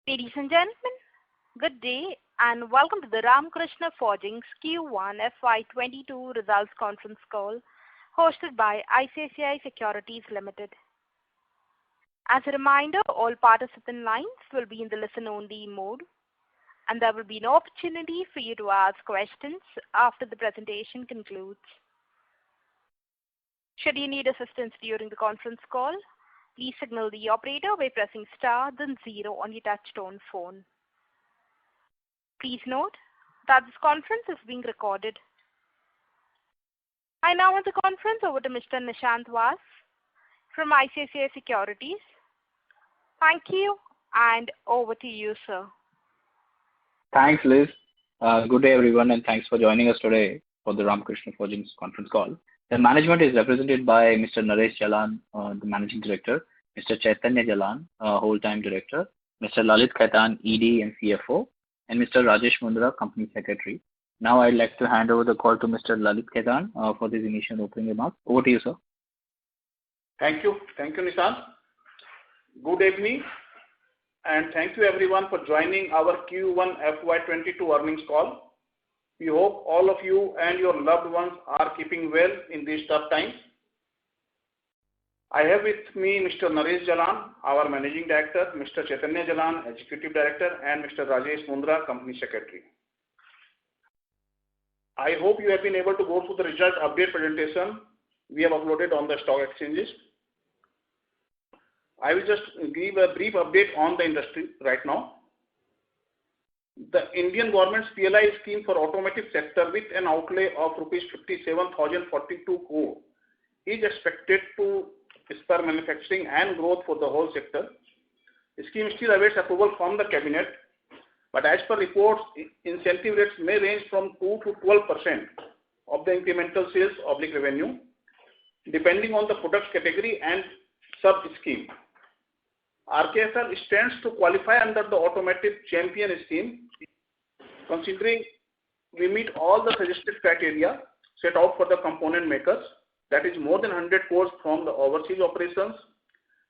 Ladies and gentlemen, good day and welcome to the Ramkrishna Forgings Q1 FY22 results conference call hosted by ICICI Securities Limited. As a reminder, all participant lines will be in the listen-only mode and there will be no opportunity for you to ask questions after the presentation concludes. Should you need assistance during the conference call, please signal the operator by pressing star then 0 on your touch-tone phone. Please note that this conference is being recorded. I now hand the conference over to Mr. Nishant Vas from ICICI Securities. Thank you and over to you, sir. Thanks, Liz. Good day, everyone, and thanks for joining us today for the Ramkrishna Forgings conference call. The management is represented by Mr. Naresh Jalan, the Managing Director, Mr. Chaitanya Jalan, Whole-Time Director, Mr. Lalit Khaitan, ED and CFO, and Mr. Rajesh Mundra, Company Secretary. Now I'd like to hand over the call to Mr. Lalit Khaitan for this initial opening remarks. Over to you, sir. Thank you. Thank you, Nishant. Good evening, and thank you everyone for joining our Q1 FY22 earnings call. We hope all of you and your loved ones are keeping well in these tough times. I have with me Mr. Naresh Jalan, our Managing Director, Mr. Chaitanya Jalan, Executive Director, and Mr. Rajesh Mundra, Company Secretary. I hope you have been able to go through the result update presentation we have uploaded on the stock exchanges. I will just give a brief update on the industry right now. The Indian government's PLI scheme for automotive sector with an outlay of rupees 57,042 crore is expected to spur manufacturing and growth for the whole sector. The scheme still awaits approval from the cabinet, but as per reports, incentive rates may range from 2 to 12% of the incremental sales revenue, depending on the product category and sub-scheme. RKFL stands to qualify under the Automotive Champion Scheme, considering we meet all the suggested criteria set out for the component makers, that is more than 100 crores from the overseas operations,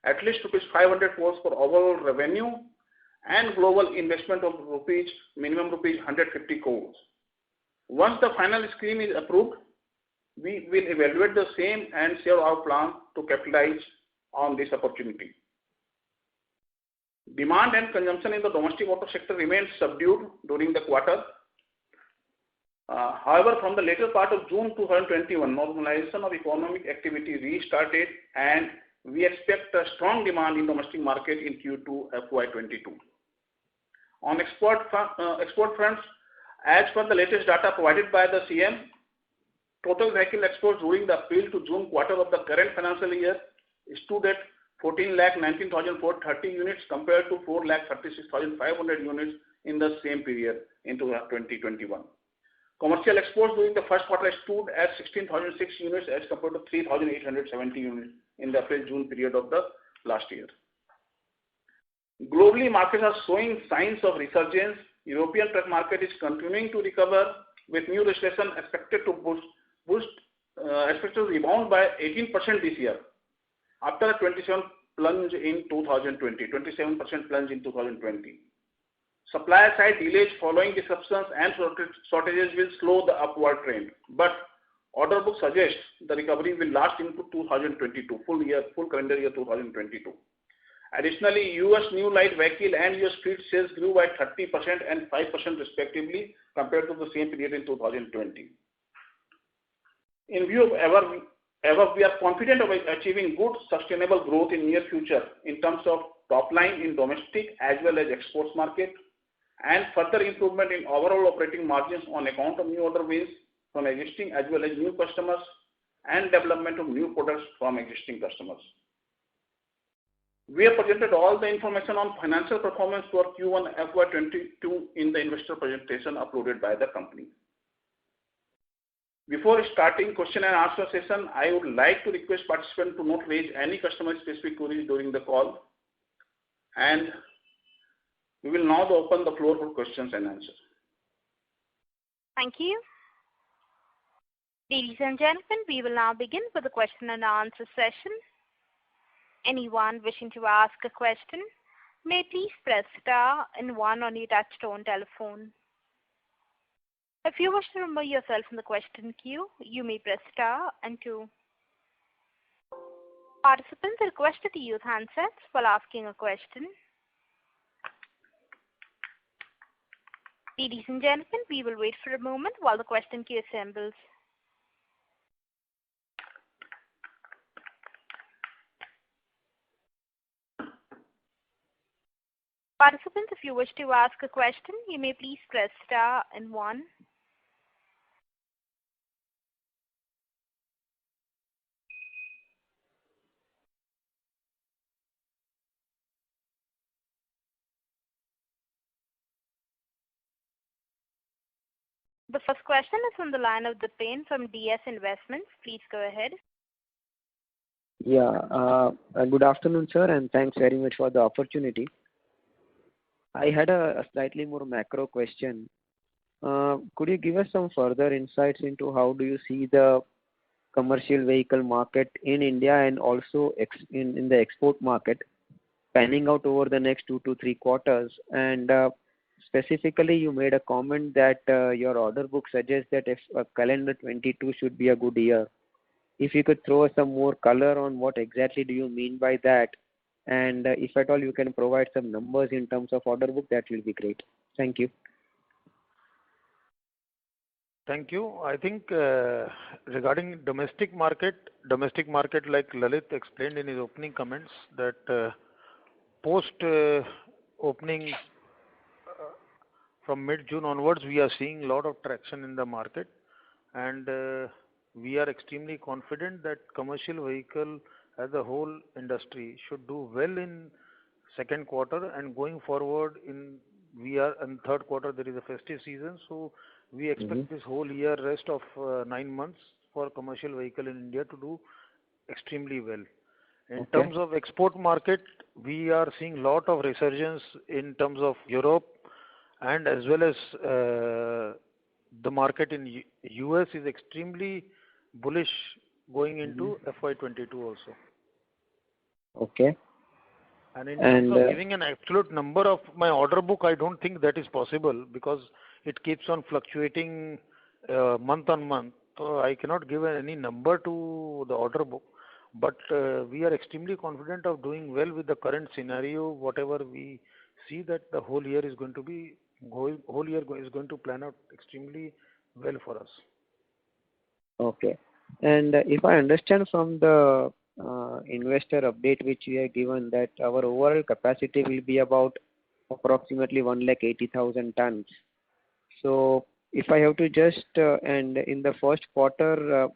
at least rupees 500 crores for overall revenue, and global investment of minimum rupees 150 crores. Once the final scheme is approved, we will evaluate the same and share our plan to capitalize on this opportunity. Demand and consumption in the domestic auto sector remained subdued during the quarter. However, from the later part of June 2021, normalization of economic activity restarted and we expect a strong demand in domestic market in Q2 FY22. On export fronts, as per the latest data provided by the CM, total vehicle exports during the April to June quarter of the current financial year stood at 14,19,430 units compared to 4,36,500 units in the same period in 2021. Commercial exports during the first quarter stood at 16,006 units as compared to 3,870 units in the April-June period of the last year. Globally, markets are showing signs of resurgence. European truck market is continuing to recover with new registration expected to rebound by 18% this year, after a 27% plunge in 2020. Supply side delays following disruptions and shortages will slow the upward trend, but order book suggests the recovery will last into 2022, full calendar year 2022. Additionally, US new light vehicle and US fleet sales grew by 30% and 5% respectively compared to the same period in 2020. In view of we are confident of achieving good sustainable growth in near future in terms of top line in domestic as well as exports market, and further improvement in overall operating margins on account of new order wins from existing as well as new customers and development of new products from existing customers. We have presented all the information on financial performance for Q1 FY22 in the investor presentation uploaded by the company. Before starting question and answer session, I would like to request participants to not raise any customer specific queries during the call, and we will now open the floor for questions and answers. Thank you. Ladies and gentlemen, we will now begin with the question and answer session. Anyone wishing to ask a question may please press star and one on your touchtone telephone. If you wish to remove yourself from the question queue, you may press star and two. Participants are requested to use handsets while asking a question. Ladies and gentlemen, we will wait for a moment while the question queue assembles. Participants, if you wish to ask a question, you may please press star and one. The first question is from the line of Dipen from DS Investments. Please go ahead. Yeah. Good afternoon, sir, and thanks very much for the opportunity. I had a slightly more macro question. Could you give us some further insights into how do you see the commercial vehicle market in India and also in the export market panning out over the next 2 to 3 quarters? And specifically, you made a comment that your order book suggests that if calendar 22 should be a good year. If you could throw some more color on what exactly do you mean by that, and if at all you can provide some numbers in terms of order book, that will be great. Thank you. Thank you. I think regarding domestic market, like Lalit explained in his opening comments, that post opening from mid-June onwards, we are seeing a lot of traction in the market, and we are extremely confident that commercial vehicle as a whole industry should do well in second quarter, and going forward we are in third quarter, there is a festive season, so we expect this whole year, rest of 9 months for commercial vehicle in India to do extremely well. In terms of export market, we are seeing lot of resurgence in terms of Europe, and as well as the market in US is extremely bullish going into FY22 also. Okay. And in terms of giving an absolute number of my order book, I don't think that is possible because it keeps on fluctuating month on month. So I cannot give any number to the order book, but we are extremely confident of doing well with the current scenario. Whatever we see, that the whole year is going to plan out extremely well for us. Okay. And if I understand from the investor update which you have given, that our overall capacity will be about approximately 180,000 tons. So if I have to just and in the first quarter,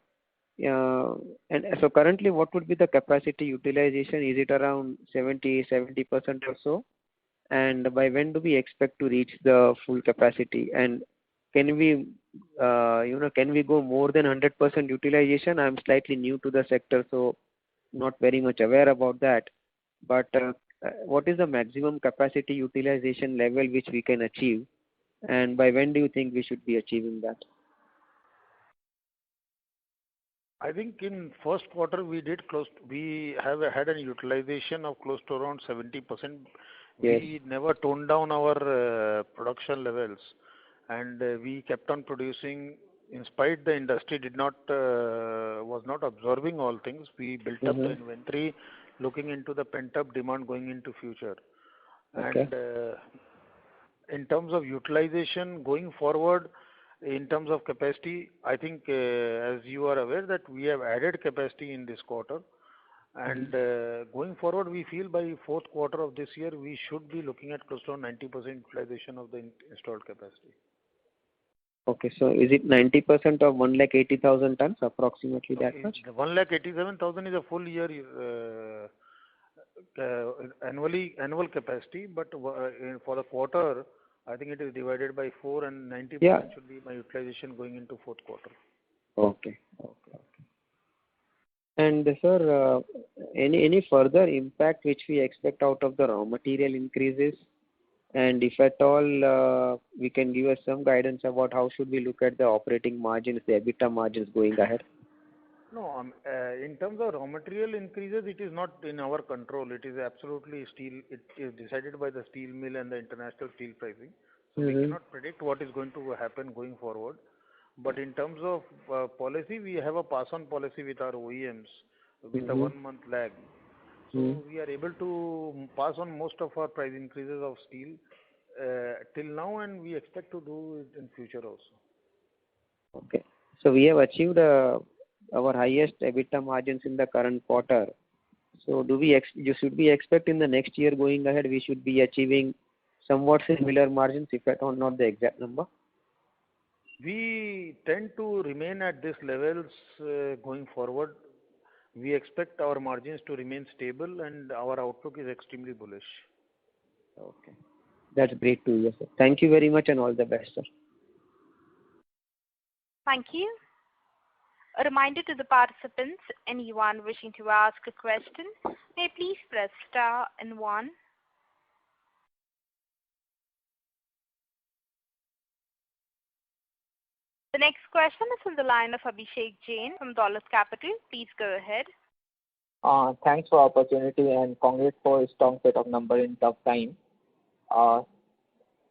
and so currently what would be the capacity utilization? Is it around 70% or so? And by when do we expect to reach the full capacity? And can we go more than 100% utilization? I'm slightly new to the sector, so not very much aware about that. But what is the maximum capacity utilization level which we can achieve? And by when do you think we should be achieving that? I think in first quarter we have had a utilization of close to around 70%. Yes. We never toned down our production levels, and we kept on producing in spite the industry was not absorbing all things. We built up the inventory looking into the pent up demand going into future. Okay. And in terms of utilization going forward, in terms of capacity, I think as you are aware that we have added capacity in this quarter, and going forward we feel by fourth quarter of this year we should be looking at close to 90% utilization of the installed capacity. Okay, so is it 90% of 180,000 tons, approximately that much? The 187,000 is a full year annual capacity, but for the quarter, I think it is divided by 4, and 90% should be my utilization going into fourth quarter. Okay. And sir, any further impact which we expect out of the raw material increases? And if at all, we can give us some guidance about how should we look at the operating margins, the EBITDA margins going ahead? No, in terms of raw material increases, it is not in our control. It is absolutely steel. It is decided by the steel mill and the international steel pricing. So we Mm-hmm. cannot predict what is going to happen going forward. But in terms of policy, we have a pass-on policy with our OEMs with a Mm-hmm. 1 month lag. Mm-hmm. So we are able to pass on most of our price increases of steel till now, and we expect to do it in future also. Okay. So we have achieved our highest EBITDA margins in the current quarter. So should we expect in the next year going ahead we should be achieving somewhat similar margins, if at all not the exact number? We tend to remain at these levels going forward. We expect our margins to remain stable, and our outlook is extremely bullish. Okay. That's great to hear, sir. Thank you very much and all the best, sir. Thank you. A reminder to the participants, anyone wishing to ask a question, may please press star and 1. The next question is from the line of Abhishek Jain from Dollars Capital. Please go ahead. Thanks for opportunity and congrats for a strong set of number in tough time.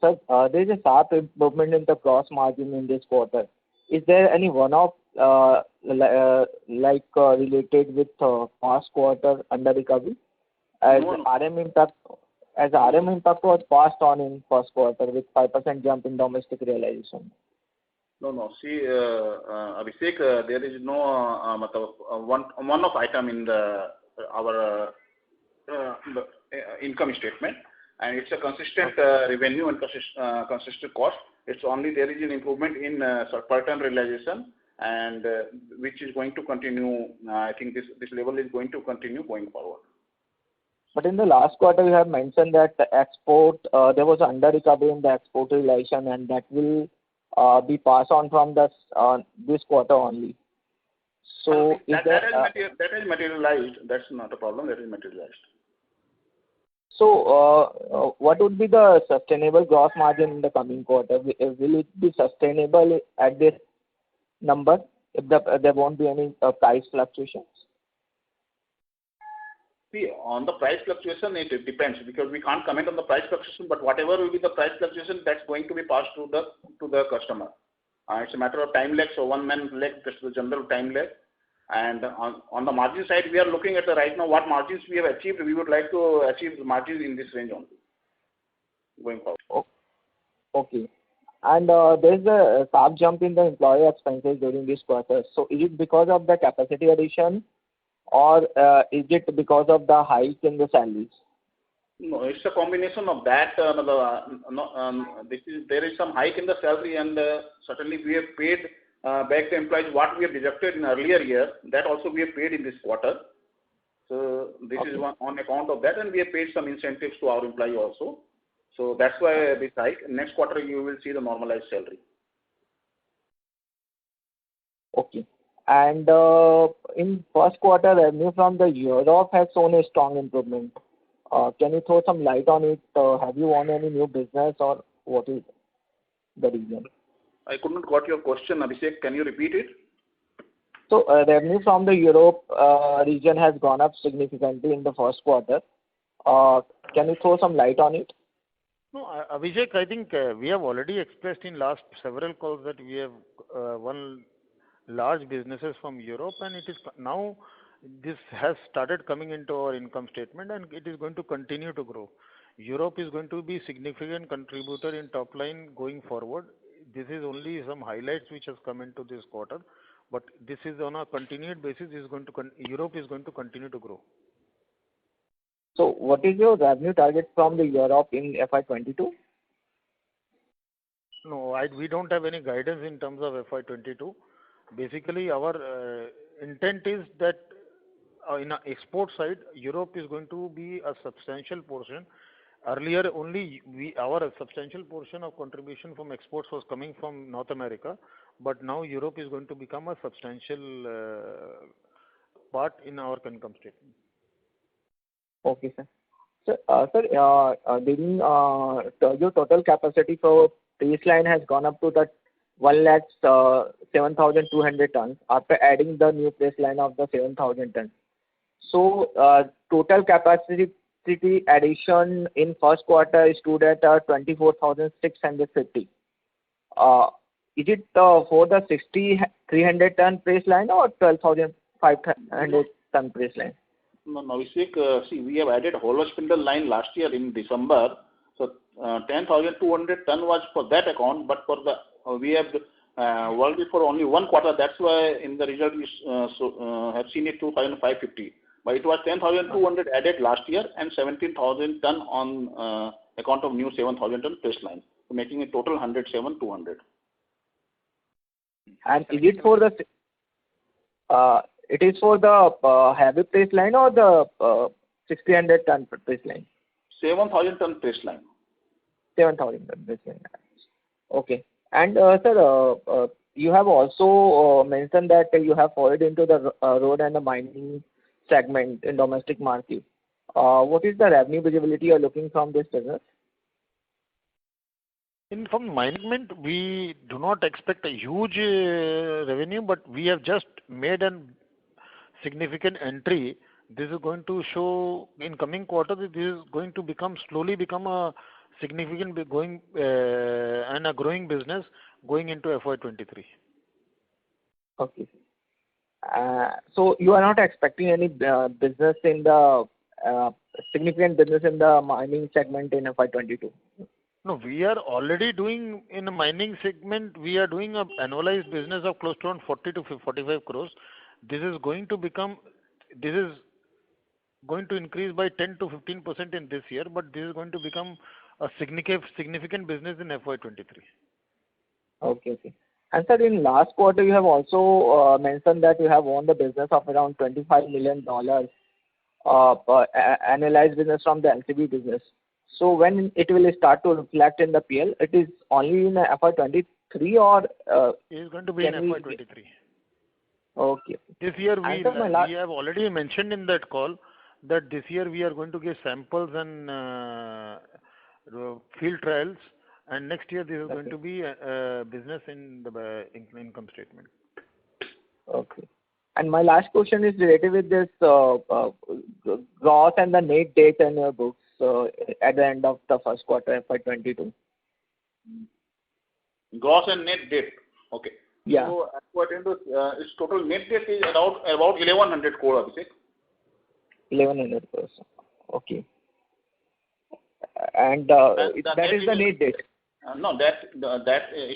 Sir, there is a sharp improvement in the gross margin in this quarter. Is there any one-off related with past quarter under recovery? As No. RM impact was passed on in first quarter with 5% jump in domestic realization. No. See, Abhishek, there is no one-off item in our income statement, and it's a consistent revenue and consistent cost. It's only there is an improvement in per ton realization, and which is going to continue. I think this level is going to continue going forward. But in the last quarter, you have mentioned that the export there was under recovery in the export realization, and that will be passed on from this quarter only. So that is materialized. That's not a problem. That is materialized. So what would be the sustainable gross margin in the coming quarter? Will it be sustainable at this number if there won't be any price fluctuations? See, on the price fluctuation, it depends, because we can't comment on the price fluctuation, but whatever will be the price fluctuation, that's going to be passed to the customer. It's a matter of time lag, so 1 month lag, that's the general time lag. And on the margin side, we are looking at right now what margins we have achieved. We would like to achieve the margins in this range only going forward. Okay. And there's a sharp jump in the employee expenses during this quarter. So is it because of the capacity addition, or is it because of the hike in the salaries? No, it's a combination of that. There is some hike in the salary, and certainly we have paid back the employees what we have deducted in earlier year. That also we have paid in this quarter. So this is on account of that, and we have paid some incentives to our employee also. So that's why this hike. Next quarter you will see the normalized salary. Okay. And in first quarter, revenue from the Europe has shown a strong improvement. Can you throw some light on it? Have you won any new business, or what is the reason? I could not got your question, Abhishek. Can you repeat it? So revenue from the Europe region has gone up significantly in the first quarter. Can you throw some light on it? No, Abhishek, I think we have already expressed in last several calls that we have won large businesses from Europe, and it is now this has started coming into our income statement, and it is going to continue to grow. Europe is going to be significant contributor in top line going forward. This is only some highlights which has come into this quarter, but this is on a continued basis. Europe is going to continue to grow. So what is your revenue target from the Europe in FY22? No, we don't have any guidance in terms of FY22. Basically, our intent is that in the export side, Europe is going to be a substantial portion. Earlier, only our substantial portion of contribution from exports was coming from North America, but now Europe is going to become a substantial part in our income statement. Okay, sir. During your total capacity for press line has gone up to the 1 lakh 7,200 tons after adding the new press line of the 7,000 tons. So total capacity addition in first quarter stood at 24,650. Is it for the 6,300 ton press line or 12,500 ton press line? No, Abhishek, see, we have added hollow spindle line last year in December. So 10,200 ton was for that account, but for the we have worked it for only 1 quarter. That's why in the result you have seen it 2,550. But it was 10,200 added last year and 17,000 ton on account of new 7,000 ton press line, so making it total 107,200. And is it for the it is for the heavy press line or the 1,600 ton press line? 7,000 ton press line. 7,000 ton press line. Okay. And sir, you have also mentioned that you have forayed into the road and the mining segment in domestic market. What is the revenue visibility you are looking from this business? From mining segment, we do not expect a huge revenue, but we have just made a significant entry. This is going to show in coming quarters. This is going to slowly become a significant and a growing business going into FY23. Okay. So you are not expecting any business in the significant business in the mining segment in FY22? No, we are already doing in the mining segment. We are doing an annualized business of close to around 40 to 45 crores. This is going to increase by 10 to 15% in this year, but this is going to become a significant business in FY23. Okay. And sir, in last quarter, you have also mentioned that you have won the business of around $25 million annualized business from the LCB business. So when it will start to reflect in the PL, it is only in FY23 or? It is going to be in FY23. Okay. This year we have already mentioned in that call that this year we are going to give samples and field trials, and next year this is going to be business in the income statement. Okay. And my last question is related with this gross and the net debt in your books at the end of the first quarter FY22. Gross and net debt. Okay. Yeah. So according to its total net debt is about 1,100 crore, Abhishek. 1,100 crores. Okay. And that is the net debt. No, that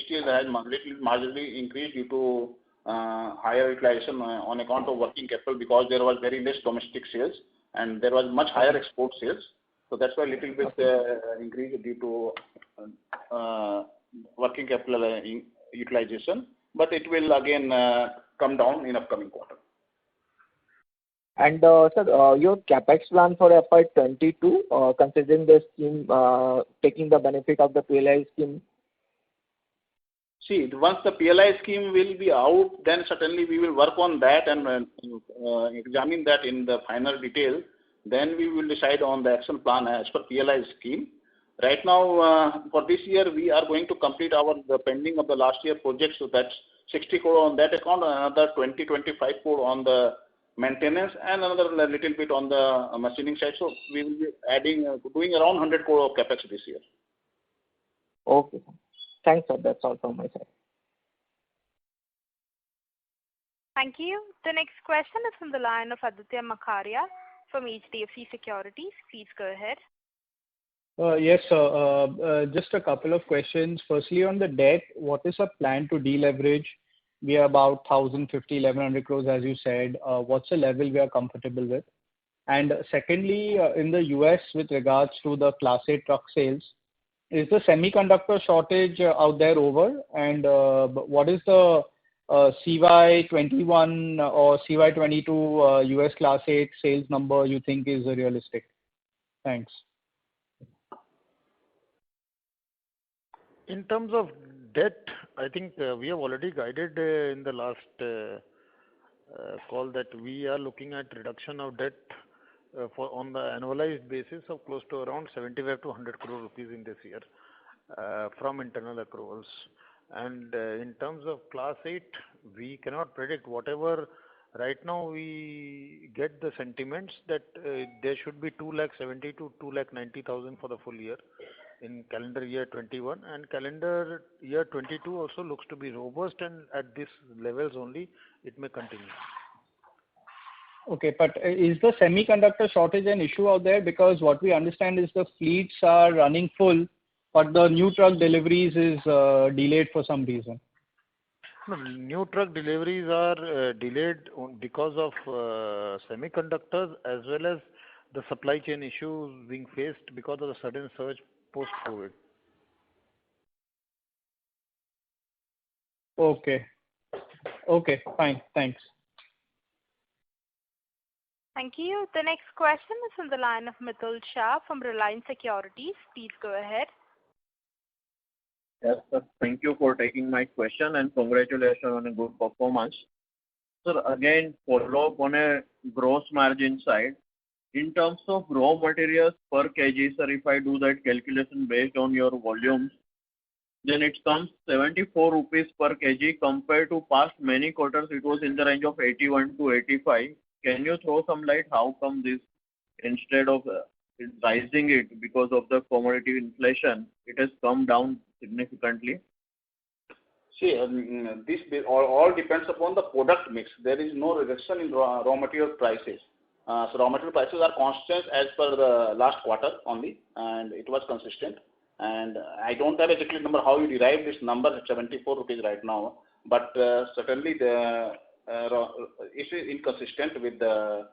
still has marginally increased due to higher utilization on account of working capital, because there was very less domestic sales and there was much higher export sales. So that's why a little bit increase due to working capital utilization. But it will again come down in upcoming quarter. And sir, your capex plan for FY22, considering the scheme, taking the benefit of the PLI scheme? See, once the PLI scheme will be out, then certainly we will work on that and examine that in the final detail. Then we will decide on the action plan as per PLI scheme. Right now, for this year, we are going to complete the pending of the last year projects. So that's 60 crore on that account, another 20-25 crore on the maintenance, and another little bit on the machining side. So we will be doing around 100 crore of capex this year. Okay. Thanks, sir. That's all from my side. Thank you. The next question is from the line of Aditya Makharia from HDFC Securities. Please go ahead. Yes, sir. Just a couple of questions. Firstly, on the debt, what is our plan to deleverage? We are about 1,100 crores, as you said. What's the level we are comfortable with? And secondly, in the US, with regards to the Class 8 truck sales, is the semiconductor shortage out there over? And what is the CY21 or CY22 US Class 8 sales number you think is realistic? Thanks. In terms of debt, I think we have already guided in the last call that we are looking at reduction of debt on the annualized basis of close to around 75 to 100 crore rupees in this year from internal accruals. And in terms of Class 8, we cannot predict. Whatever right now we get the sentiments that there should be 2,70,000 to 2,90,000 for the full year in calendar year 21, and calendar year 22 also looks to be robust, and at these levels only it may continue. Okay, but is the semiconductor shortage an issue out there? Because what we understand is the fleets are running full, but the new truck deliveries is delayed for some reason. No, new truck deliveries are delayed because of semiconductors, as well as the supply chain issues being faced because of the sudden surge post-COVID. Okay. Okay, fine. Thanks. Thank you. The next question is from the line of Mitul Shah from Reliance Securities. Please go ahead. Yes, sir. Thank you for taking my question and congratulations on a good performance. Sir, again, follow up on a gross margin side. In terms of raw materials per kg, sir, if I do that calculation based on your volumes, then it comes 74 rupees per kg compared to past many quarters it was in the range of 81 to 85. Can you throw some light how come this, instead of rising it because of the commodity inflation, it has come down significantly? See, this all depends upon the product mix. There is no reduction in raw material prices. So raw material prices are constant as per the last quarter only, and it was consistent. And I don't have exactly number how you derive this number 74 rupees right now, but certainly the it is inconsistent with the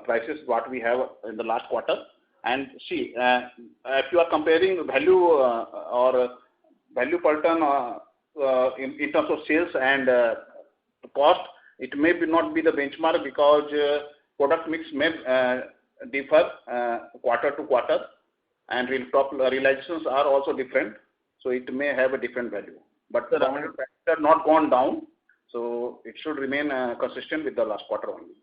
prices what we have in the last quarter. And see, if you are comparing value or value per ton in terms of sales and cost, it may not be the benchmark because product mix may differ quarter to quarter, and top realizations are also different, so it may have a different value. But the raw material prices have not gone down, so it should remain consistent with the last quarter only.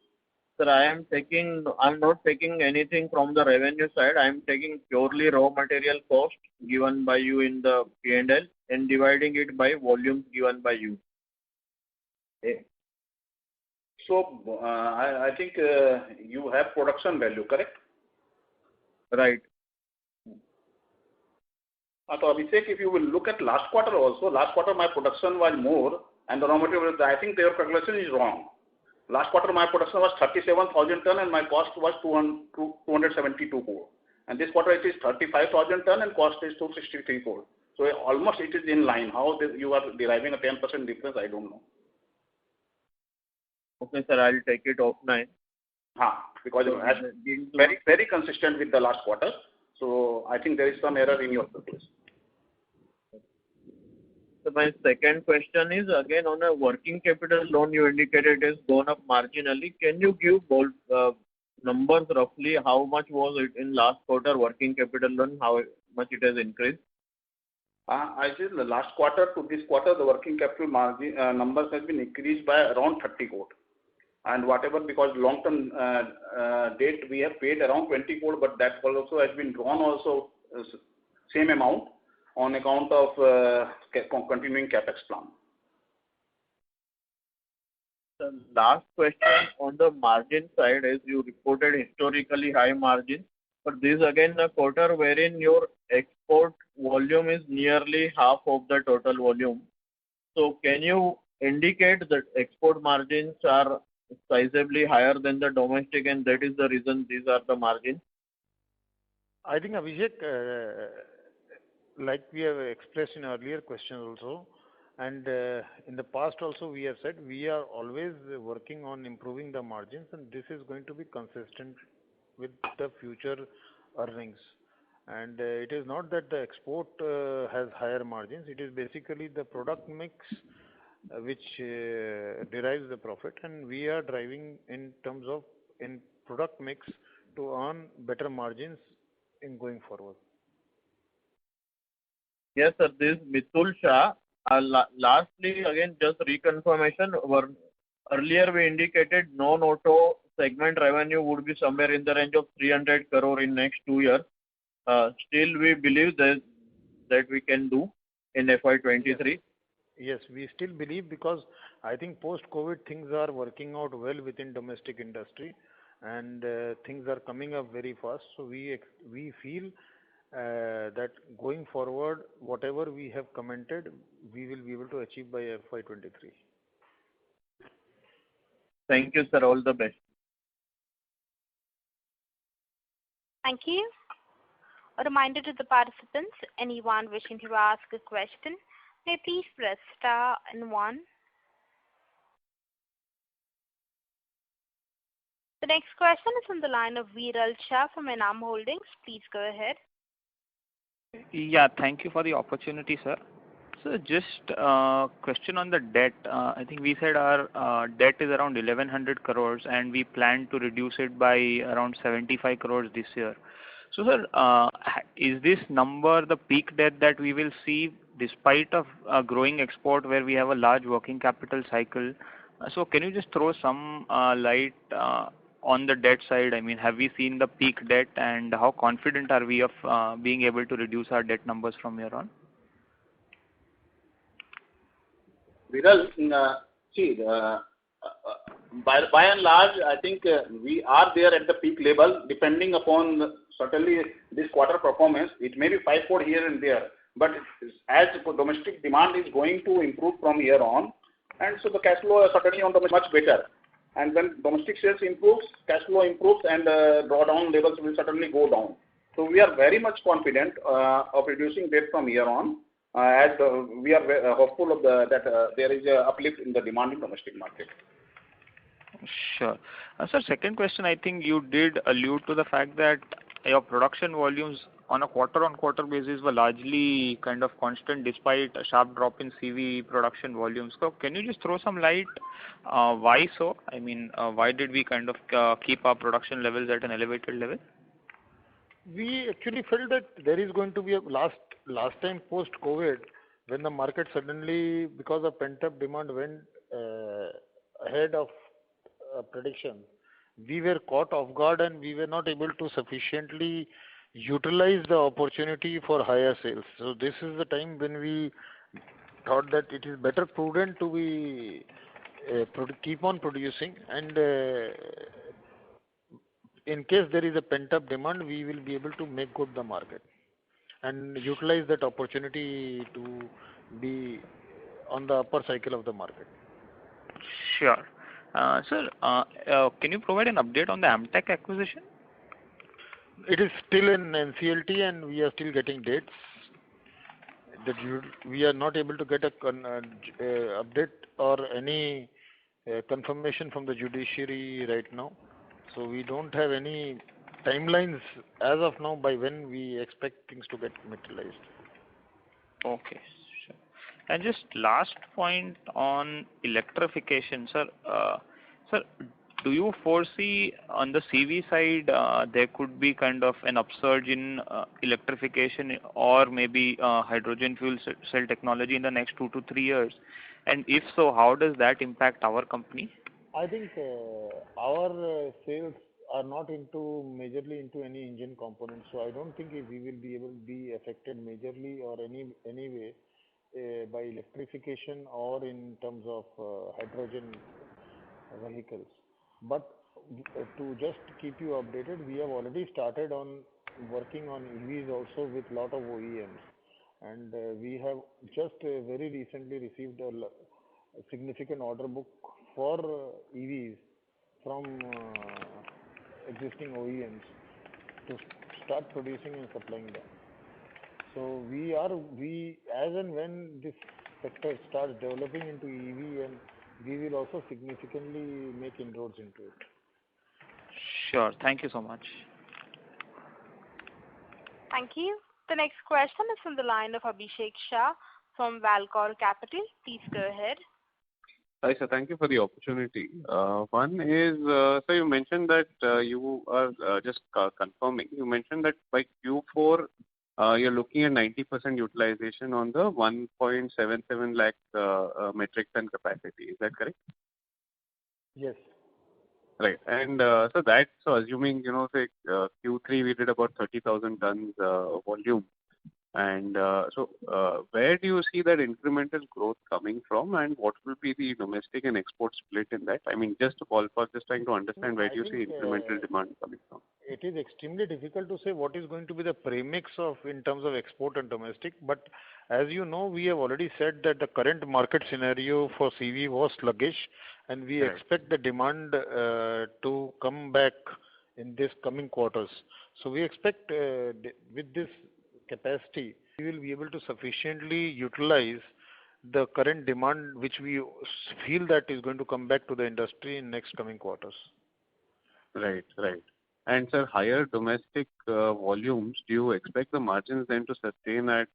Sir, I'm not taking anything from the revenue side. I'm taking purely raw material cost given by you in the P&L and dividing it by volumes given by you. Okay. So I think you have production value, correct? Right. So Abhishek, if you will look at last quarter also, last quarter my production was more and the raw material, I think your calculation is wrong. Last quarter my production was 37,000 ton and my cost was 272 crore. And this quarter it is 35,000 ton and cost is 263 crore. So almost it is in line. How you are deriving a 10% difference, I don't know. Okay, sir, I'll take it offline. Because it has been very, very consistent with the last quarter. So I think there is some error in your calculation. So my second question is again on a working capital loan you indicated has gone up marginally. Can you give both numbers roughly how much was it in last quarter working capital loan, how much it has increased? I said the last quarter to this quarter the working capital margin numbers has been increased by around 30 crore. And whatever, because long-term date we have paid around 20 crore, but that also has been drawn also same amount on account of continuing capex plan. The last question on the margin side, as you reported historically high margin, but this again a quarter wherein your export volume is nearly half of the total volume. So can you indicate that export margins are sizably higher than the domestic and that is the reason these are the margins? I think Abhishek, like we have expressed in earlier questions also, and in the past also we have said we are always working on improving the margins, and this is going to be consistent with the future earnings. And it is not that the export has higher margins, it is basically the product mix which derives the profit, and we are driving in terms of in product mix to earn better margins in going forward. Yes, sir. This is Mitul Shah. Lastly, again, just reconfirmation. Earlier we indicated non-auto segment revenue would be somewhere in the range of 300 crore in next 2 years. Still we believe that we can do in FY23. Yes, we still believe because I think post-COVID things are working out well within domestic industry and things are coming up very fast. So we feel that going forward, whatever we have commented, we will be able to achieve by FY23. Thank you, sir. All the best. Thank you. A reminder to the participants, anyone wishing to ask a question, may please press star and 1. The next question is on the line of Viral Shah from Enam Holdings. Please go ahead. Yeah, thank you for the opportunity, sir. So just question on the debt. I think we said our debt is around 1100 crores and we plan to reduce it by around 75 crores this year. So sir, is this number the peak debt that we will see despite of growing export where we have a large working capital cycle? So can you just throw some light on the debt side? I mean, have we seen the peak debt and how confident are we of being able to reduce our debt numbers from here on? Viral, by and large, I think we are there at the peak level, depending upon certainly this quarter performance. It may be 5-4 here and there, but as domestic demand is going to improve from here on, and so the cash flow certainly on the much better. And when domestic sales improves, cash flow improves, and drawdown levels will certainly go down. So we are very much confident of reducing debt from here on, as we are hopeful of that there is a uplift in the demand in domestic market. Sure. Sir, second question, I think you did allude to the fact that your production volumes on a quarter-on-quarter basis were largely kind of constant despite a sharp drop in CV production volumes. So can you just throw some light why so? I mean, why did we kind of keep our production levels at an elevated level? We actually felt that there is going to be a last time post-COVID when the market suddenly, because of pent-up demand, went ahead of prediction. We were caught off guard and we were not able to sufficiently utilize the opportunity for higher sales. So this is the time when we thought that it is better prudent to be keep on producing, and in case there is a pent-up demand, we will be able to make good the market and utilize that opportunity to be on the upper cycle of the market. Sure. Sir, can you provide an update on the Amtech acquisition? It is still in NCLT and we are still getting dates. We are not able to get a update or any confirmation from the judiciary right now. So we don't have any timelines as of now by when we expect things to get materialized. Okay, sure. And just last point on electrification, sir. Sir, do you foresee on the CV side there could be kind of an upsurge in electrification or maybe hydrogen fuel cell technology in the next 2 to 3 years? And if so, how does that impact our company? I think our sales are not majorly into any engine components, so I don't think we will be able to be affected majorly or any way by electrification or in terms of hydrogen vehicles. But to just keep you updated, we have already started on working on EVs also with lot of OEMs, and we have just very recently received a significant order book for EVs from existing OEMs to start producing and supplying them. So we as and when this sector starts developing into EV, and we will also significantly make inroads into it. Sure. Thank you so much. Thank you. The next question is from the line of Abhishek Shah from Valcor Capital. Please go ahead. Hi, sir. Thank you for the opportunity. One is, sir, you mentioned that you are just confirming. You mentioned that by Q4, you're looking at 90% utilization on the 1.77 lakh metric ton capacity. Is that correct? Yes. Right. And so assuming, say Q3 we did about 30,000 tons volume. And where do you see that incremental growth coming from, and what will be the domestic and export split in that? I mean, just a ballpark, just trying to understand where do you see incremental demand coming from? It is extremely difficult to say what is going to be the premix of in terms of export and domestic. But as you know, we have already said that the current market scenario for CV was sluggish, and we expect the demand to come back in this coming quarters. So we expect with this capacity, we will be able to sufficiently utilize the current demand, which we feel that is going to come back to the industry in next coming quarters. Right. And sir, higher domestic volumes, do you expect the margins then to sustain at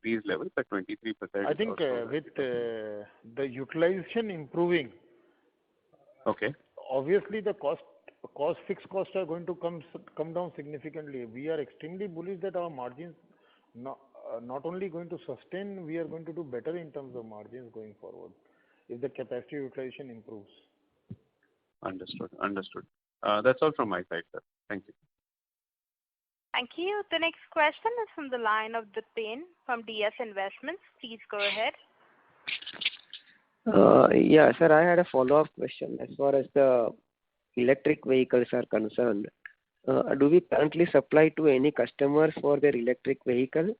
these levels at 23%? I think with the utilization improving, okay, obviously the fixed costs are going to come down significantly. We are extremely bullish that our margins not only going to sustain, we are going to do better in terms of margins going forward if the capacity utilization improves. Understood. That's all from my side, sir. Thank you. Thank you. The next question is from the line of Dipen from DS Investments. Please go ahead. Yeah, sir, I had a follow-up question. As far as the electric vehicles are concerned, do we currently supply to any customers for their electric vehicle?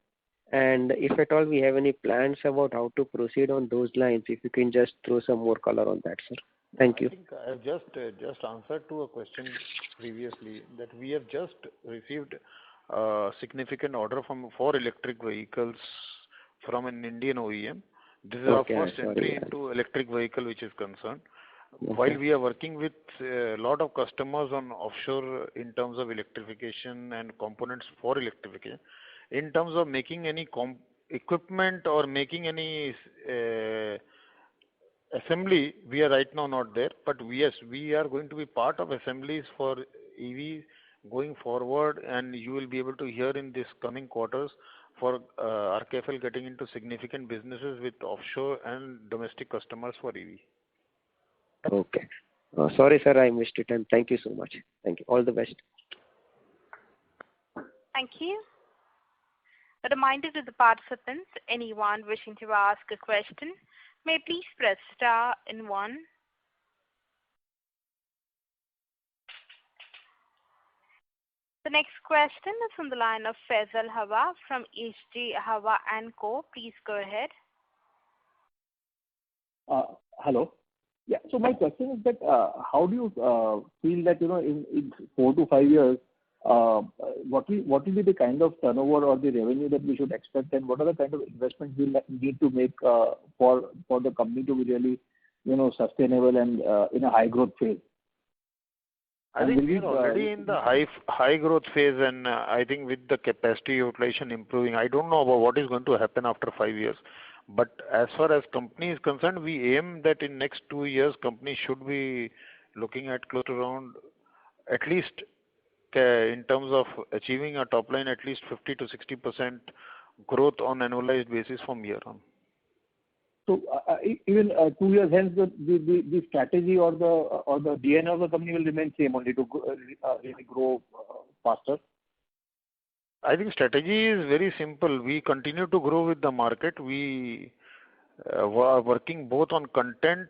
And if at all we have any plans about how to proceed on those lines, if you can just throw some more color on that, sir. Thank you. I think I have just answered to a question previously that we have just received a significant order for electric vehicles from an Indian OEM. This is our first entry into electric vehicle which is concerned. While we are working with a lot of customers on offshore in terms of electrification and components for electrification, in terms of making any equipment or making any assembly, we are right now not there. But yes, we are going to be part of assemblies for EV going forward, and you will be able to hear in this coming quarters for RKFL getting into significant businesses with offshore and domestic customers for EV. Okay. Sorry, sir, I missed it, and thank you so much. Thank you. All the best. Thank you. A reminder to the participants, anyone wishing to ask a question, may please press star and 1. The next question is from the line of Faisal Hawa from HG Hawa & Co. Please go ahead. Hello. Yeah. So my question is that how do you feel that in 4 to 5 years, what will be the kind of turnover or the revenue that we should expect, and what are the kind of investments we need to make for the company to be really sustainable and in a high growth phase? I think we're already in the high growth phase, and I think with the capacity utilization improving, I don't know about what is going to happen after 5 years. But as far as company is concerned, we aim that in next 2 years, company should be looking at close to around, at least in terms of achieving a top line, at least 50 to 60% growth on annualized basis from year on. So even 2 years hence, the strategy or the DNA of the company will remain same, only to really grow faster. I think strategy is very simple. We continue to grow with the market. We are working both on content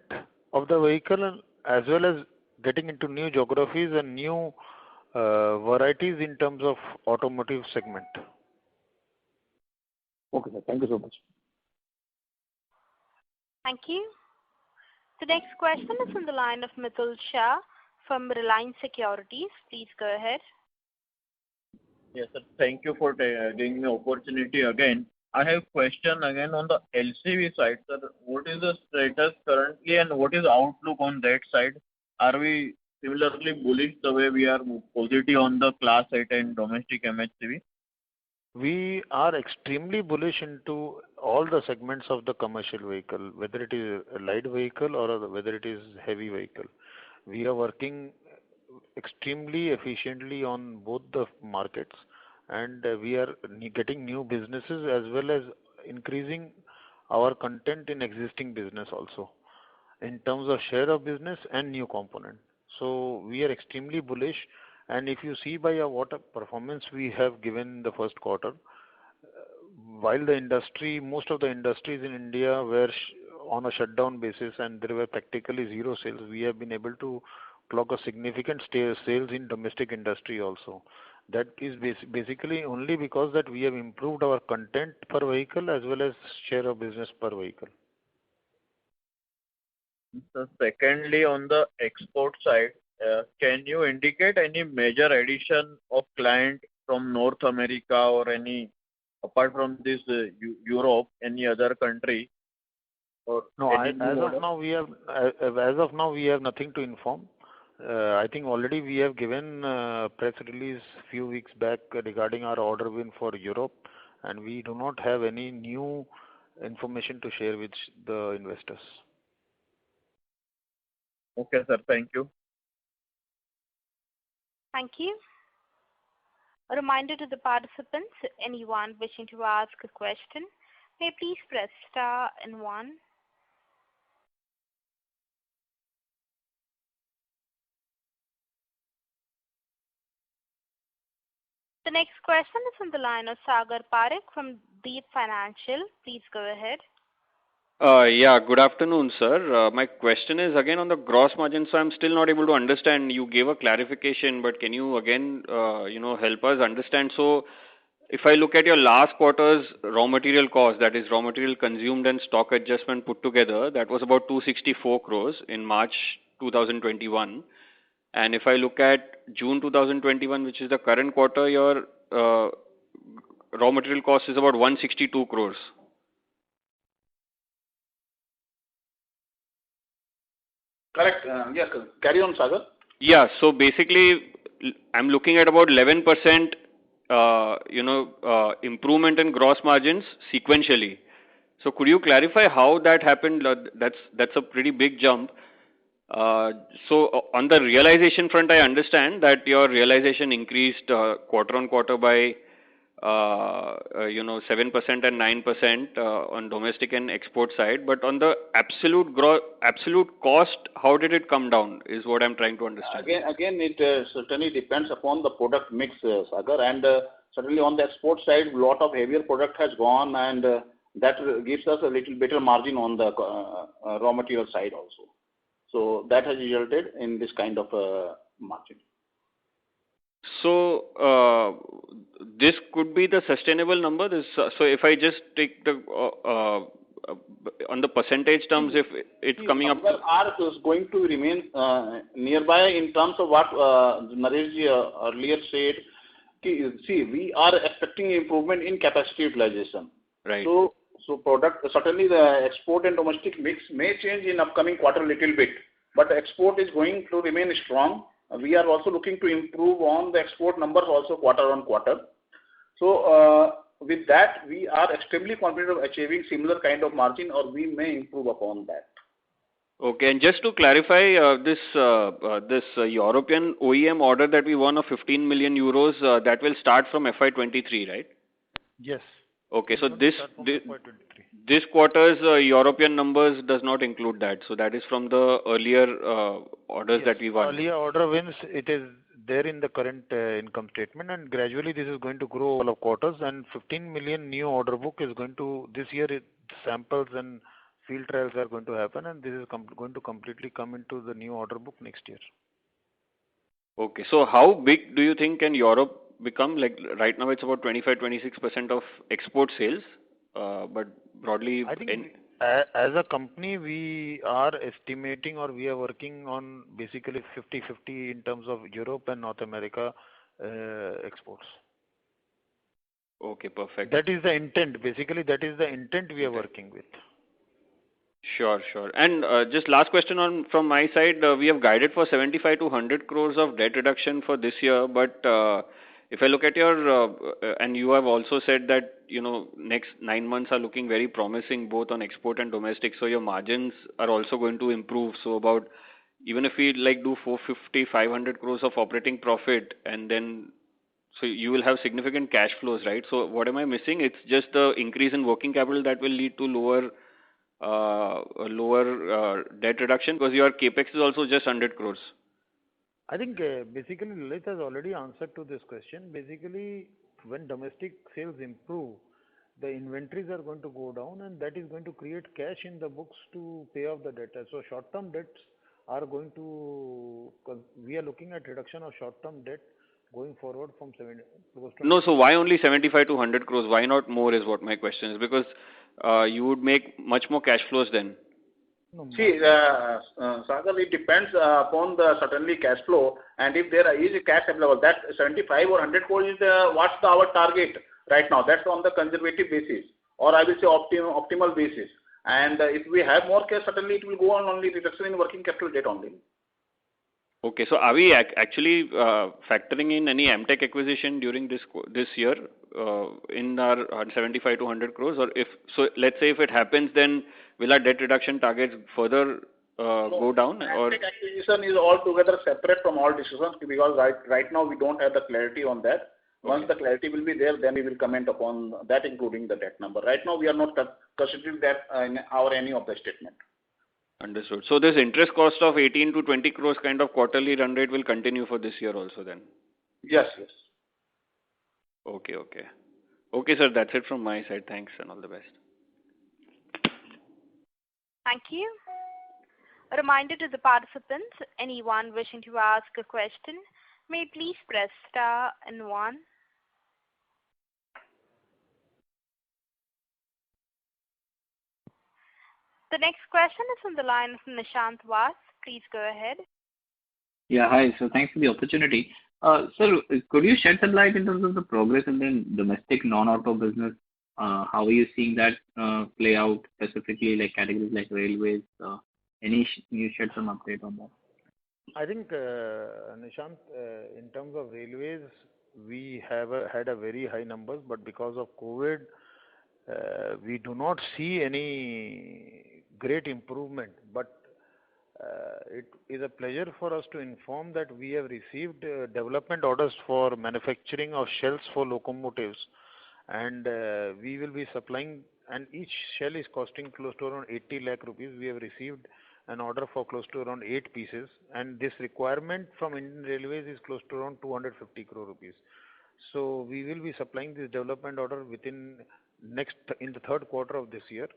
of the vehicle as well as getting into new geographies and new varieties in terms of automotive segment. Okay, sir. Thank you so much. Thank you. The next question is from the line of Mitul Shah from Reliance Securities. Please go ahead. Yes, sir. Thank you for giving me opportunity again. I have question again on the LCV side, sir. What is the status currently, and what is the outlook on that side? Are we similarly bullish the way we are positive on the Class 8 and domestic MHCV? We are extremely bullish into all the segments of the commercial vehicle, whether it is a light vehicle or whether it is heavy vehicle. We are working extremely efficiently on both the markets, and we are getting new businesses as well as increasing our content in existing business also in terms of share of business and new component. So we are extremely bullish, And if you see by what a performance we have given in the first quarter, while the industry, most of the industries in India were on a shutdown basis and there were practically zero sales, we have been able to clock a significant sales in domestic industry also. That is basically only because that we have improved our content per vehicle as well as share of business per vehicle. So secondly, on the export side, can you indicate any major addition of client from North America or any, apart from this Europe, any other country? Or No, any as of now we have nothing to inform. I think already we have given press release few weeks back regarding our order win for Europe, and we do not have any new information to share with the investors. Okay, sir. Thank you. Thank you. A reminder to the participants, anyone wishing to ask a question, may please press star and 1. The next question is on the line of Sagar Parekh from Deep Financial. Please go ahead. Yeah, good afternoon, sir. My question is again on the gross margin. So I'm still not able to understand. You gave a clarification, but can you again, help us understand? So if I look at your last quarter's raw material cost, that is raw material consumed and stock adjustment put together, that was about 264 crores in March 2021. And if I look at June 2021, which is the current quarter, your raw material cost is about 162 crores. Correct. Yes, carry on, Sagar. Yeah, so basically, I'm looking at about 11%, improvement in gross margins sequentially. So could you clarify how that happened? That's a pretty big jump. So on the realization front, I understand that your realization increased quarter on quarter by 7% and 9% on domestic and export side. But on the absolute cost, how did it come down is what I'm trying to understand. Again, it certainly depends upon the product mix, Sagar. And certainly on the export side, a lot of heavier product has gone, and that gives us a little better margin on the raw material side also. So that has resulted in this kind of margin. So this could be the sustainable number. So if I just take the on the percentage terms, if it's coming up, are going to remain nearby in terms of what Naresh ji earlier said. See, we are expecting improvement in capacity utilization. Right. So product, certainly the export and domestic mix may change in upcoming quarter a little bit, but export is going to remain strong. We are also looking to improve on the export numbers also quarter on quarter. So with that, we are extremely confident of achieving similar kind of margin, or we may improve upon that. Okay, and just to clarify, this European OEM order that we won of 15 million euros, that will start from FY23, right? Yes. Okay, so this quarter's European numbers does not include that. So that is from the earlier orders that we won. Earlier order wins, it is there in the current income statement, and gradually this is going to grow all of quarters. And 15 million new order book is going to, this year samples and field trials are going to happen, and this is going to completely come into the new order book next year. Okay, so how big do you think can Europe become? Like right now it's about 25-26% of export sales, but broadly, I think as a company we are estimating, or we are working on basically 50-50 in terms of Europe and North America exports. Okay, perfect. That is the intent. Basically, that is the intent we are working with. Sure. And just last question from my side. We have guided for 75 to 100 crores of debt reduction for this year, but if I look at your, and you have also said that, next 9 months are looking very promising both on export and domestic, so your margins are also going to improve. So about, even if we do 450, 500 crores of operating profit, and then, so you will have significant cash flows, right? So what am I missing? It's just the increase in working capital that will lead to lower debt reduction, because your capex is also just 100 crores. I think basically Lalit has already answered to this question. Basically, when domestic sales improve, the inventories are going to go down, and that is going to create cash in the books to pay off the debt. So short-term debts are going to, we are looking at reduction of short-term debt going forward from 7 close to. No, so why only 75 to 100 crores? Why not more is what my question is. Because you would make much more cash flows then. No, See, Sagar, it depends upon the certainly cash flow, and if there is a cash available, that 75 or 100 crores is what's our target right now. That's on the conservative basis, or I will say optimal basis. And if we have more cash, certainly it will go on only reduction in working capital debt only. Okay, so are we actually factoring in any MTech acquisition during this year in our 75 to 100 crores? Or if so, let's say if it happens, then will our debt reduction targets further go down? Or MTech acquisition is altogether separate from all decisions because right now we don't have the clarity on that. Once the clarity will be there, then we will comment upon that, including the debt number. Right now, we are not considering that in any of the statement. Understood. So this interest cost of 18 to 20 crores kind of quarterly run rate will continue for this year also then? Yes. Okay. Okay, sir, that's it from my side. Thanks and all the best. Thank you. A reminder to the participants, anyone wishing to ask a question, may please press star and 1. The next question is on the line of Nishant Vas. Please go ahead. Yeah, hi. So thanks for the opportunity. Sir, could you shed some light in terms of the progress in the domestic non-auto business? How are you seeing that play out specifically, like categories like railways? Can you shed some update on that? I think, Nishant, in terms of railways, we have had a very high numbers, but because of COVID, we do not see any great improvement. But it is a pleasure for us to inform that we have received development orders for manufacturing of shells for locomotives, and we will be supplying, and each shell is costing close to around 80 lakh rupees. We have received an order for close to around 8 pieces, and this requirement from Indian Railways is close to around 250 crore rupees. So we will be supplying this development order in the third quarter of this year,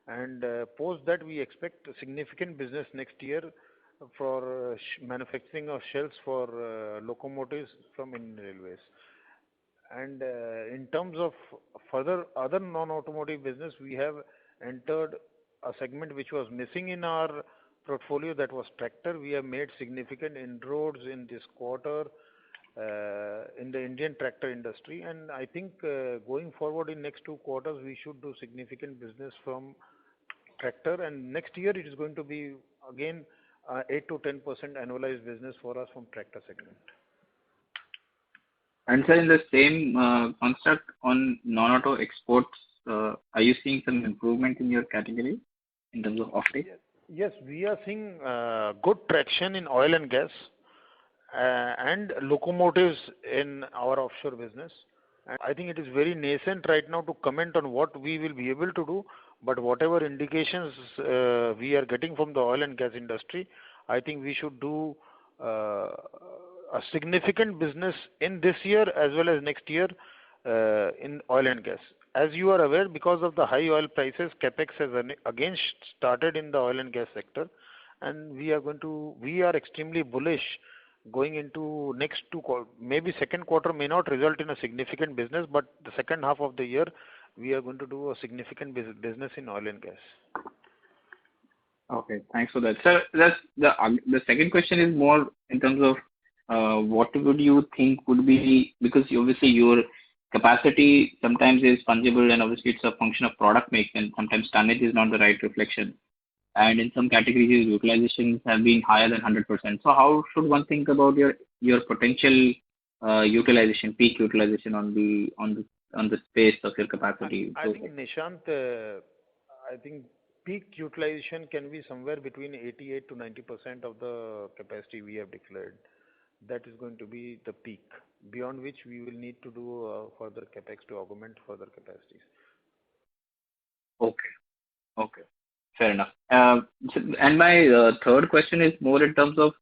and post that we expect significant business next year for manufacturing of shells for locomotives from Indian Railways. And in terms of further other non-automotive business, we have entered a segment which was missing in our portfolio, that was tractor. We have made significant inroads in this quarter in the Indian tractor industry, and I think going forward in next 2 quarters we should do significant business from tractor, and next year it is going to be again 8 to 10% annualized business for us from tractor segment. And sir, in the same construct on non-auto exports, are you seeing some improvement in your category in terms of offtake? Yes, we are seeing good traction in oil and gas and locomotives in our offshore business. And I think it is very nascent right now to comment on what we will be able to do, but whatever indications we are getting from the oil and gas industry, I think we should do a significant business in this year as well as next year in oil and gas. As you are aware, because of the high oil prices, capex has again started in the oil and gas sector, and we are extremely bullish going into next 2 quarters. Maybe second quarter may not result in a significant business, but the second half of the year we are going to do a significant business in oil and gas. Okay, thanks for that. Sir, the second question is more in terms of what would you think would be, because obviously your capacity sometimes is fungible and obviously it's a function of product mix, and sometimes tonnage is not the right reflection. And in some categories, utilizations have been higher than 100%. So how should one think about your potential utilization, peak utilization on the space of your capacity? I think Nishant, I think peak utilization can be somewhere between 88 to 90% of the capacity we have declared. That is going to be the peak, beyond which we will need to do further capex to augment further capacities. Okay. Fair enough. And my third question is more in terms of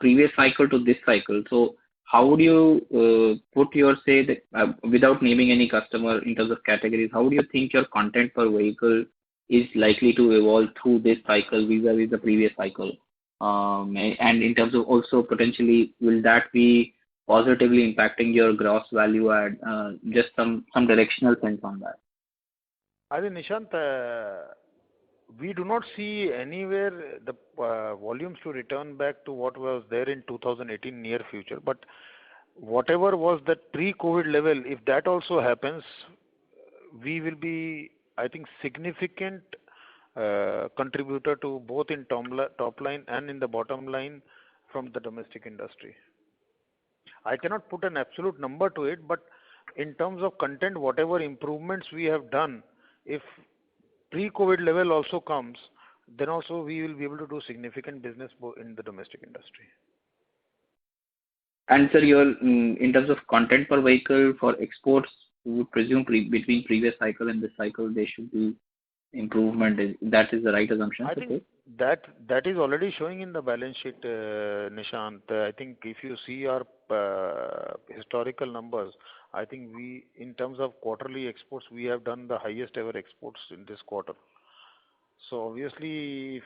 previous cycle to this cycle. So how would you put your say that without naming any customer in terms of categories, how do you think your content per vehicle is likely to evolve through this cycle vis-a-vis the previous cycle? And in terms of also potentially, will that be positively impacting your gross value add? Just some directional sense on that. I think, Nishant, we do not see anywhere the volumes to return back to what was there in 2018 near future. But whatever was the pre-COVID level, if that also happens, we will be, I think, significant contributor to both in top line and in the bottom line from the domestic industry. I cannot put an absolute number to it, but in terms of content, whatever improvements we have done, if pre-COVID level also comes, then also we will be able to do significant business in the domestic industry. And sir, in terms of content per vehicle for exports, we would presume between previous cycle and this cycle, there should be improvement. That is the right assumption? I think that is already showing in the balance sheet, Nishant. I think if you see our historical numbers, I think we, in terms of quarterly exports, we have done the highest ever exports in this quarter. So obviously,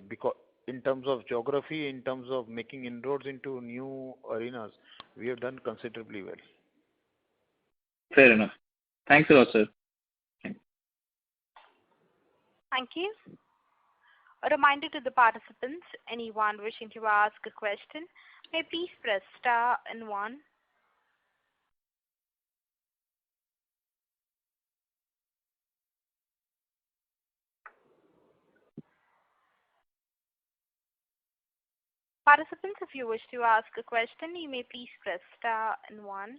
because in terms of geography, in terms of making inroads into new arenas, we have done considerably well. Fair enough. Thanks a lot, sir. Thank you. A reminder to the participants, anyone wishing to ask a question, may please press star and 1. Participants, if you wish to ask a question, you may please press star and 1.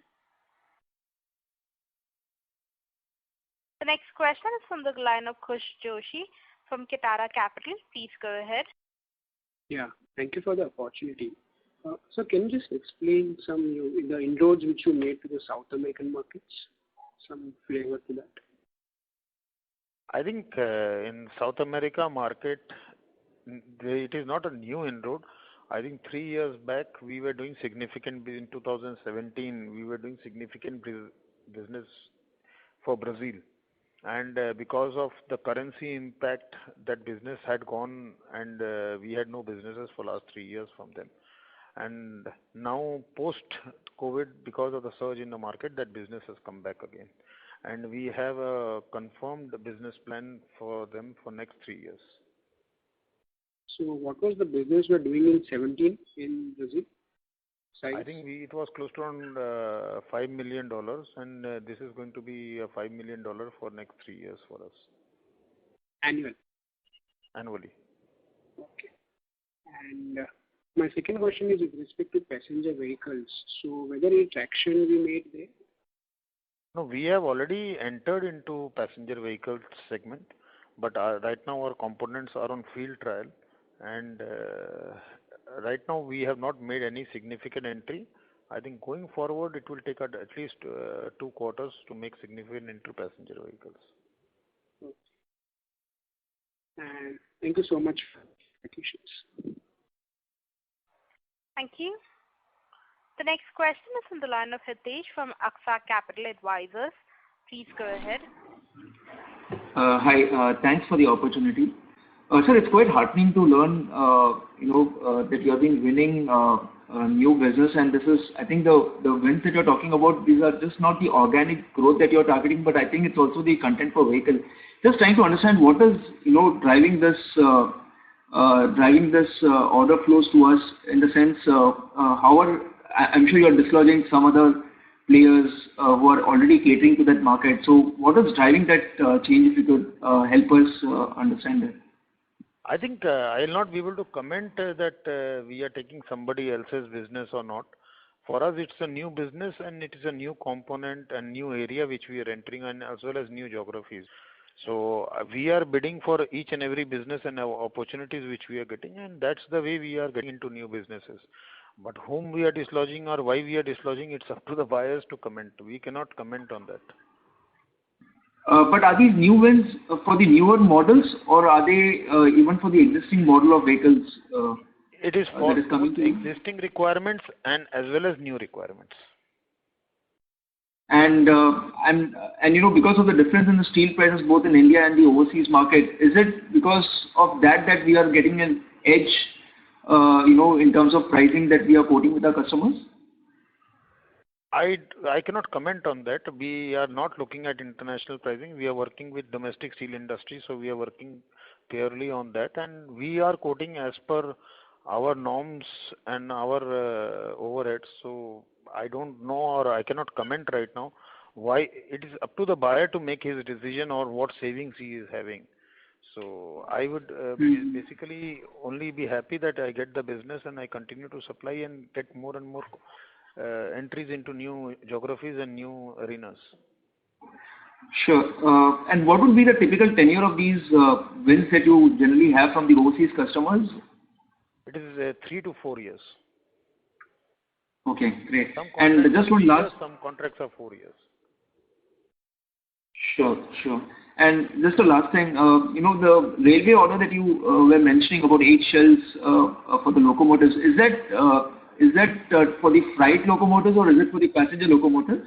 The next question is from the line of Khush Joshi from Kitara Capital. Please go ahead. Yeah, thank you for the opportunity. So can you just explain the inroads which you made to the South American markets? Some flavor to that. I think in South America market, it is not a new inroad. I think 3 years back we were doing significant, in 2017 we were doing significant business for Brazil. And because of the currency impact, that business had gone, and we had no businesses for last 3 years from them. And now post-COVID, because of the surge in the market, that business has come back again. And we have a confirmed business plan for them for next 3 years. So what was the business we were doing in 17 in Brazil? Size? I think it was close to around $5 million, and this is going to be a $5 million for next 3 years for us. Annually? Annually. Okay. And my second question is with respect to passenger vehicles. So whether any traction we made there? No, we have already entered into passenger vehicle segment, but right now our components are on field trial, and right now we have not made any significant entry. I think going forward it will take at least 2 quarters to make significant into passenger vehicles. Okay. And thank you so much for the questions. Thank you. The next question is from the line of Hitesh from Aksa Capital Advisors. Please go ahead. Hi, thanks for the opportunity. Sir, it's quite heartening to learn, that you have been winning new business, and this is, I think, the wins that you're talking about. These are just not the organic growth that you're targeting, but I think it's also the content per vehicle. Just trying to understand what is, driving this order flows to us, in the sense, I'm sure you're disclosing some other players who are already catering to that market. So what is driving that change? If you could help us understand that. I think I will not be able to comment that we are taking somebody else's business or not. For us, it's a new business, and it is a new component and new area which we are entering, and as well as new geographies. So we are bidding for each and every business and opportunities which we are getting, and that's the way we are getting into new businesses. But whom we are dislodging or why we are dislodging, it's up to the buyers to comment. We cannot comment on that. But are these new wins for the newer models, or are they even for the existing model of vehicles? It is for that is coming to you? existing requirements and as well as new requirements. And because of the difference in the steel prices both in India and the overseas market, is it because of that we are getting an edge, in terms of pricing that we are quoting with our customers? I cannot comment on that. We are not looking at international pricing. We are working with domestic steel industry, so we are working purely on that, and we are quoting as per our norms and our overheads. So I don't know, or I cannot comment right now. Why? It is up to the buyer to make his decision or what savings he is having. So I would basically only be happy that I get the business and I continue to supply and get more and more entries into new geographies and new arenas. Sure. And what would be the typical tenure of these wins that you generally have from the overseas customers? It is 3 to 4 years. Okay, great. Some And just one last. Some contracts are 4 years. Sure. And just the last thing, the railway order that you were mentioning about 8 shells for the locomotives, is that for the freight locomotives or is it for the passenger locomotives?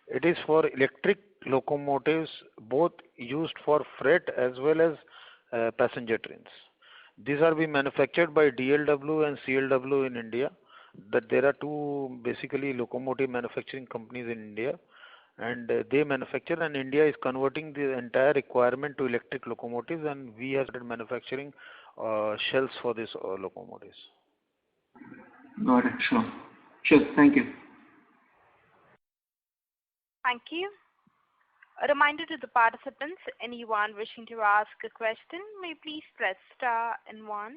It is for electric locomotives, both used for freight as well as passenger trains. These are being manufactured by DLW and CLW in India. That there are two basically locomotive manufacturing companies in India, and they manufacture, and India is converting the entire requirement to electric locomotives, and we have started manufacturing shells for these locomotives. Got it. Sure. Thank you. Thank you. A reminder to the participants, anyone wishing to ask a question may please press star and 1.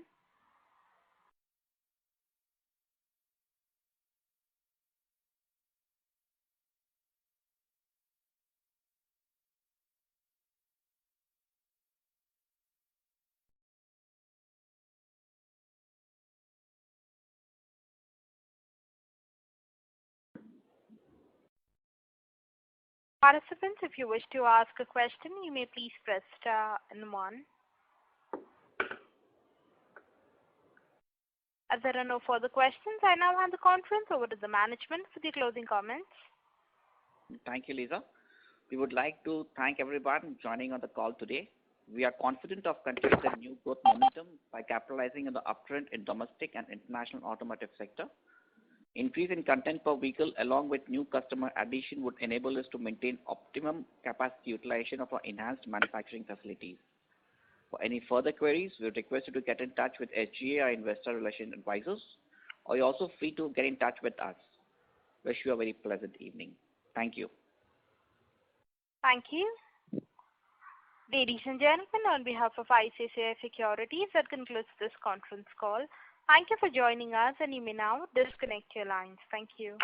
Participants, if you wish to ask a question, you may please press star and 1. As there are no further questions, I now hand the conference over to the management for the closing comments. Thank you, Lisa. We would like to thank everyone joining on the call today. We are confident of continuing the new growth momentum by capitalizing on the uptrend in domestic and international automotive sector. Increase in content per vehicle along with new customer addition would enable us to maintain optimum capacity utilization of our enhanced manufacturing facilities. For any further queries, we would request you to get in touch with SGA, our investor relations advisors, or you're also free to get in touch with us. Wish you a very pleasant evening. Thank you. Thank you. Ladies and gentlemen, on behalf of ICICI Securities, that concludes this conference call. Thank you for joining us, and you may now disconnect your lines. Thank you.